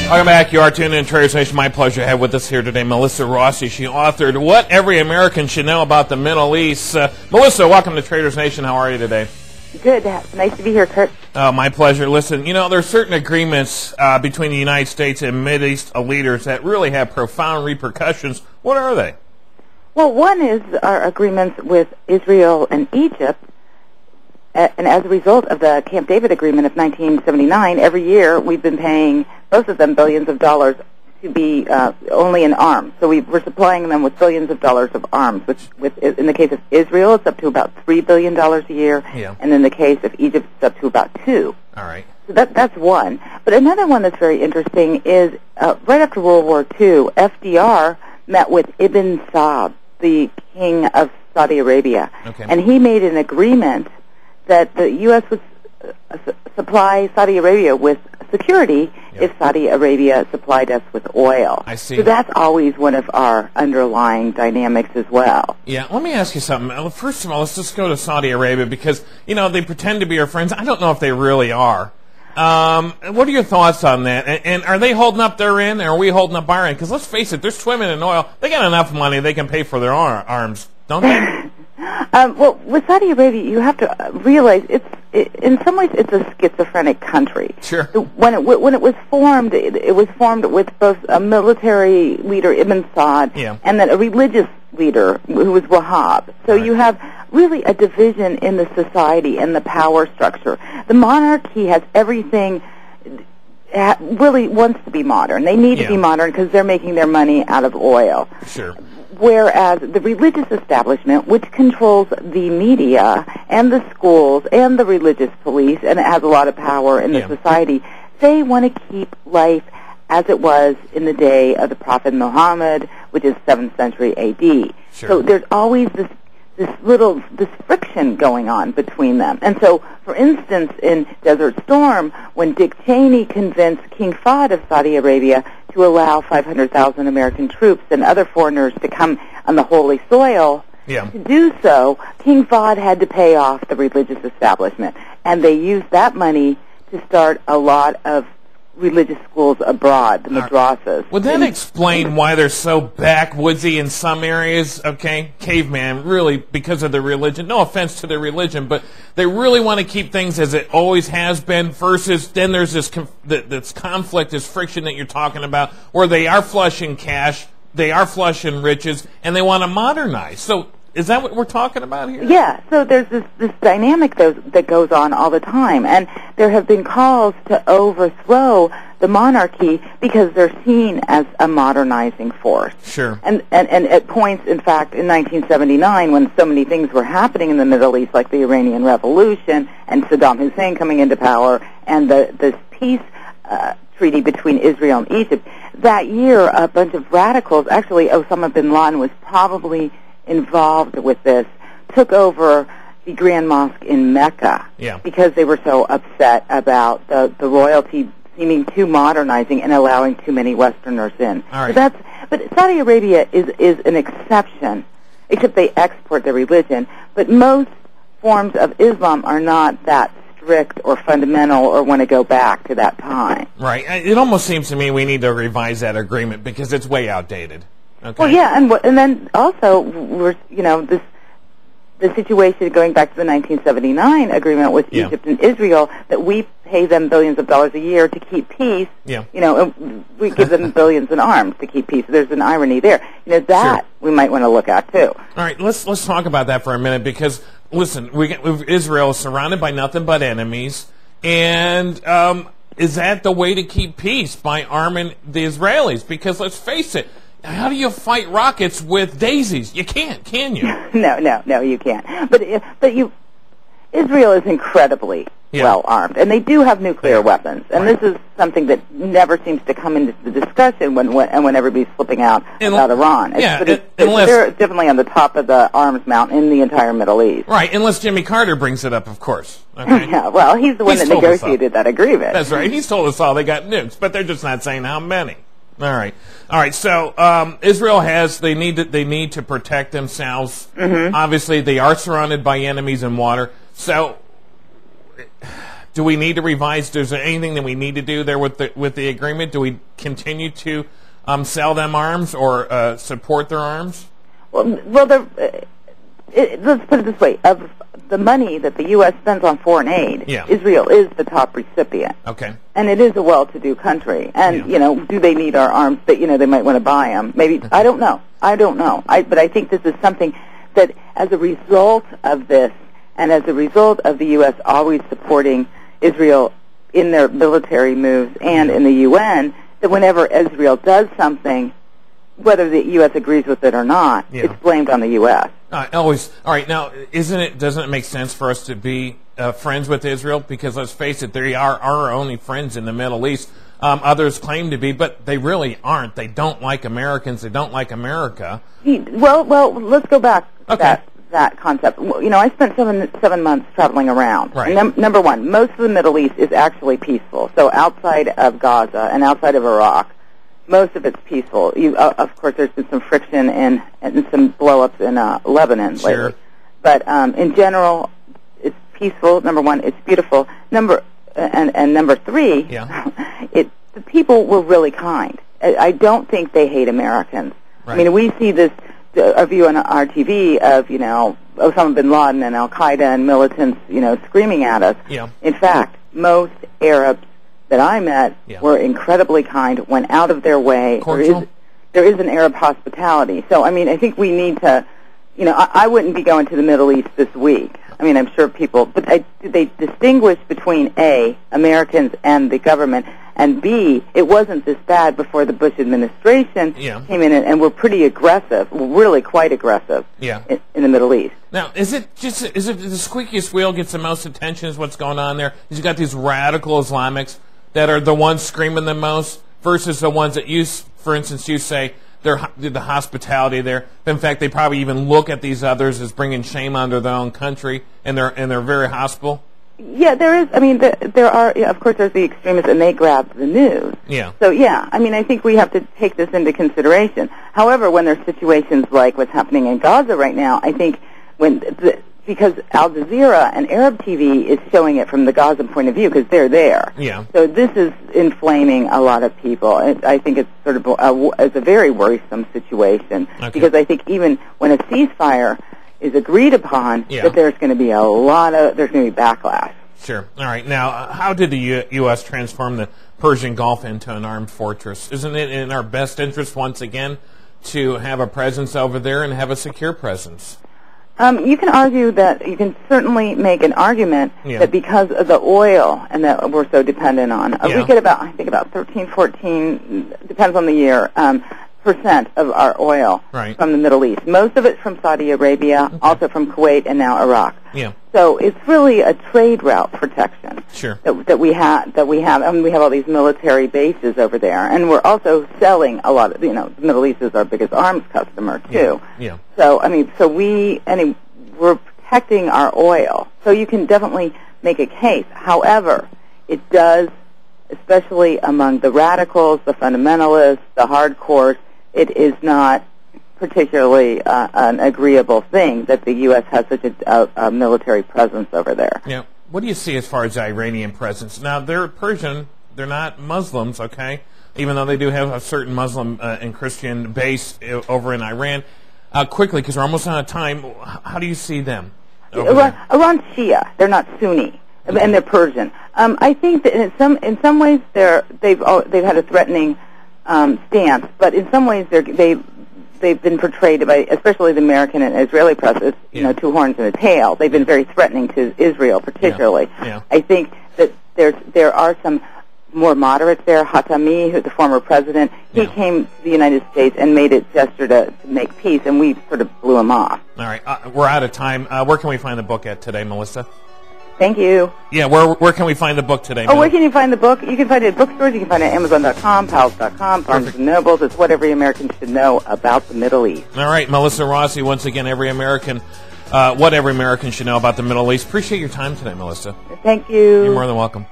Welcome back. You are tuned in to Traders Nation. My pleasure to have with us here today Melissa Rossi. She authored What Every American Should Know About the Middle East. Melissa, welcome to Traders Nation. How are you today? Good. Nice to be here, Kurt. Oh, my pleasure. Listen, there are certain agreements between the United States and Mideast leaders that really have profound repercussions. What are they? Well, one is our agreements with Israel and Egypt. And as a result of the Camp David Agreement of 1979, every year we've been paying both of them billions of dollars to be only in arms. So we're supplying them with billions of dollars of arms, which in the case of Israel, it's up to about $3 billion a year. Yeah. And in the case of Egypt, it's up to about $2 billion. All right. So that's one. But another one that's very interesting is right after World War II, FDR met with Ibn Saud, the king of Saudi Arabia. Okay. And he made an agreement that the U.S. would supply Saudi Arabia with security if Saudi Arabia supplied us with oil. I see. So that's always one of our underlying dynamics as well. Yeah, let me ask you something. First of all, let's just go to Saudi Arabia because, they pretend to be our friends. I don't know if they really are. What are your thoughts on that? And are they holding up their end, or are we holding up our end? Because let's face it, they're swimming in oil. They got enough money they can pay for their arms, don't they? Well, with Saudi Arabia, you have to realize in some ways it's a schizophrenic country. Sure. When it was formed, it was formed with both a military leader, Ibn Saud, and then a religious leader who was Wahhab. So you have really a division in the society and the power structure. The monarchy has everything. Really wants to be modern. They need to be modern because they're making their money out of oil. Sure. Whereas the religious establishment, which controls the media and the schools and the religious police, and it has a lot of power in the society, they want to keep life as it was in the day of the Prophet Muhammad, which is 7th century A.D. Sure. So there's always this friction going on between them. And so, for instance, in Desert Storm, when Dick Cheney convinced King Fahd of Saudi Arabia to allow 500,000 American troops and other foreigners to come on the holy soil, to do so, King Fahd had to pay off the religious establishment. And they used that money to start a lot of religious schools abroad, the madrasas. Would that explain why they're so backwoodsy in some areas? Okay, caveman, really, because of their religion. No offense to their religion, but they really want to keep things as it always has been versus then there's this conflict, this friction that you're talking about, where they are flush in cash, they are flush in riches, and they want to modernize. So is that what we're talking about here? Yeah, so there's this dynamic that goes on all the time, and there have been calls to overthrow the monarchy because they're seen as a modernizing force. Sure. And at points, in fact, in 1979, when so many things were happening in the Middle East, like the Iranian Revolution and Saddam Hussein coming into power, and this peace treaty between Israel and Egypt, that year a bunch of radicals, actually Osama bin Laden was probably involved with this, took over the Grand Mosque in Mecca because they were so upset about the royalty seeming too modernizing and allowing too many Westerners in. All right. So but Saudi Arabia is an exception, except they export their religion. But most forms of Islam are not that strict or fundamental or want to go back to that time. Right. It almost seems to me we need to revise that agreement because it's way outdated. Okay. Well, yeah, and then also we're the situation going back to the 1979 agreement with Egypt and Israel that we pay them billions of dollars a year to keep peace. Yeah. And we give them billions in arms to keep peace. There's an irony there. That we might want to look at too. All right, let's talk about that for a minute because listen, Israel is surrounded by nothing but enemies, and is that the way to keep peace, by arming the Israelis? Because let's face it. How do you fight rockets with daisies? You can't, can you? No, you can't. But Israel is incredibly well armed, and they do have nuclear weapons. And this is something that never seems to come into the discussion when everybody's flipping out about Iran. They're definitely on the top of the arms mountain in the entire Middle East. Right, unless Jimmy Carter brings it up, of course. Okay? Yeah, well, he's the one that negotiated that agreement. That's right. He's told us all they got nukes, but they're just not saying how many. All right. So Israel they need to protect themselves. Mm-hmm. Obviously, they are surrounded by enemies and water. So Do we need to revise? Is there anything that we need to do there with the agreement? Do we continue to sell them arms or support their arms? Well, let's put it this way: of the money that the U.S. spends on foreign aid, Israel is the top recipient. Okay. And it is a well-to-do country. And do they need our arms? That they might want to buy them. Maybe I don't know. But I think this is something that, as a result of this, and as a result of the U.S. always supporting Israel in their military moves and in the UN, that whenever Israel does something, whether the U.S. agrees with it or not, it's blamed on the U.S. Always. All right. Now, doesn't it make sense for us to be friends with Israel? Because let's face it, they are our only friends in the Middle East. Others claim to be, but they really aren't. They don't like Americans. They don't like America. Well, let's go back to that concept. I spent seven months traveling around. Right. And number one, most of the Middle East is actually peaceful. So outside of Gaza and outside of Iraq, most of it's peaceful. Of course, there's been some friction and some blow-ups in Lebanon lately. But in general, it's peaceful. Number one, it's beautiful. Number three, the people were really kind. I don't think they hate Americans. Right. I mean, we see this a view on our TV of Osama bin Laden and Al Qaeda and militants screaming at us. Yeah. In fact, most Arabs that I met were incredibly kind, went out of their way. There is an Arab hospitality. So, I mean, I think we need to, I wouldn't be going to the Middle East this week. I mean, I'm sure people, but they distinguish between A, Americans and the government, and B, it wasn't this bad before the Bush administration came in and were pretty aggressive, really quite aggressive in the Middle East. Now, is it the squeakiest wheel gets the most attention is what's going on there? Is you got these radical Islamics that are the ones screaming the most versus the ones that for instance, you say they're the hospitality there. In fact, they probably even look at these others as bringing shame onto their own country, and they're very hospitable. Yeah, there is. I mean, there are. Of course, there's the extremists, and they grab the news. Yeah. So I mean, I think we have to take this into consideration. However, when there's situations like what's happening in Gaza right now, I think because Al Jazeera and Arab TV is showing it from the Gaza point of view because they're there. Yeah. So this is inflaming a lot of people. I think it's sort of it's a very worrisome situation because I think even when a ceasefire is agreed upon, that there's going to be there's going to be backlash. Sure. All right. Now, how did the U.S. transform the Persian Gulf into an armed fortress? Isn't it in our best interest once again to have a presence over there and have a secure presence? You can argue that you can certainly make an argument that because of the oil and that we're so dependent on, we get about 13, 14, depends on the year, percent of our oil from the Middle East. Most of it from Saudi Arabia, also from Kuwait and now Iraq. Yeah. So it's really a trade route protection. Sure. That we have. I mean, we have all these military bases over there, and we're also selling a lot of. The Middle East is our biggest arms customer too. Yeah. So I mean, we're protecting our oil. So you can definitely make a case. However, it does, especially among the radicals, the fundamentalists, the hardcores, it is not particularly an agreeable thing that the U.S. has such a military presence over there. Yeah. What do you see as far as the Iranian presence? Now, they're Persian. They're not Muslims, okay, even though they do have a certain Muslim and Christian base over in Iran. Quickly, because we're almost out of time, how do you see them? Iran's Shia. They're not Sunni, and they're Persian. I think that in some ways they've had a threatening stance, but in some ways they've been portrayed by, especially the American and Israeli press, as two horns and a tail. They've been very threatening to Israel, particularly. Yeah. I think that there are some more moderates there. Hatami, who's the former president, he came to the United States and made a gesture to make peace, and we sort of blew him off. All right, we're out of time. Where can we find the book at today, Melissa? Thank you. Yeah, where can we find the book today? Where can you find the book? You can find it at bookstores. You can find it at Amazon.com, Pals.com, Barnes & Nobles. It's what every American should know about the Middle East. All right, Melissa Rossi, once again, what every American should know about the Middle East. Appreciate your time today, Melissa. Thank you. You're more than welcome.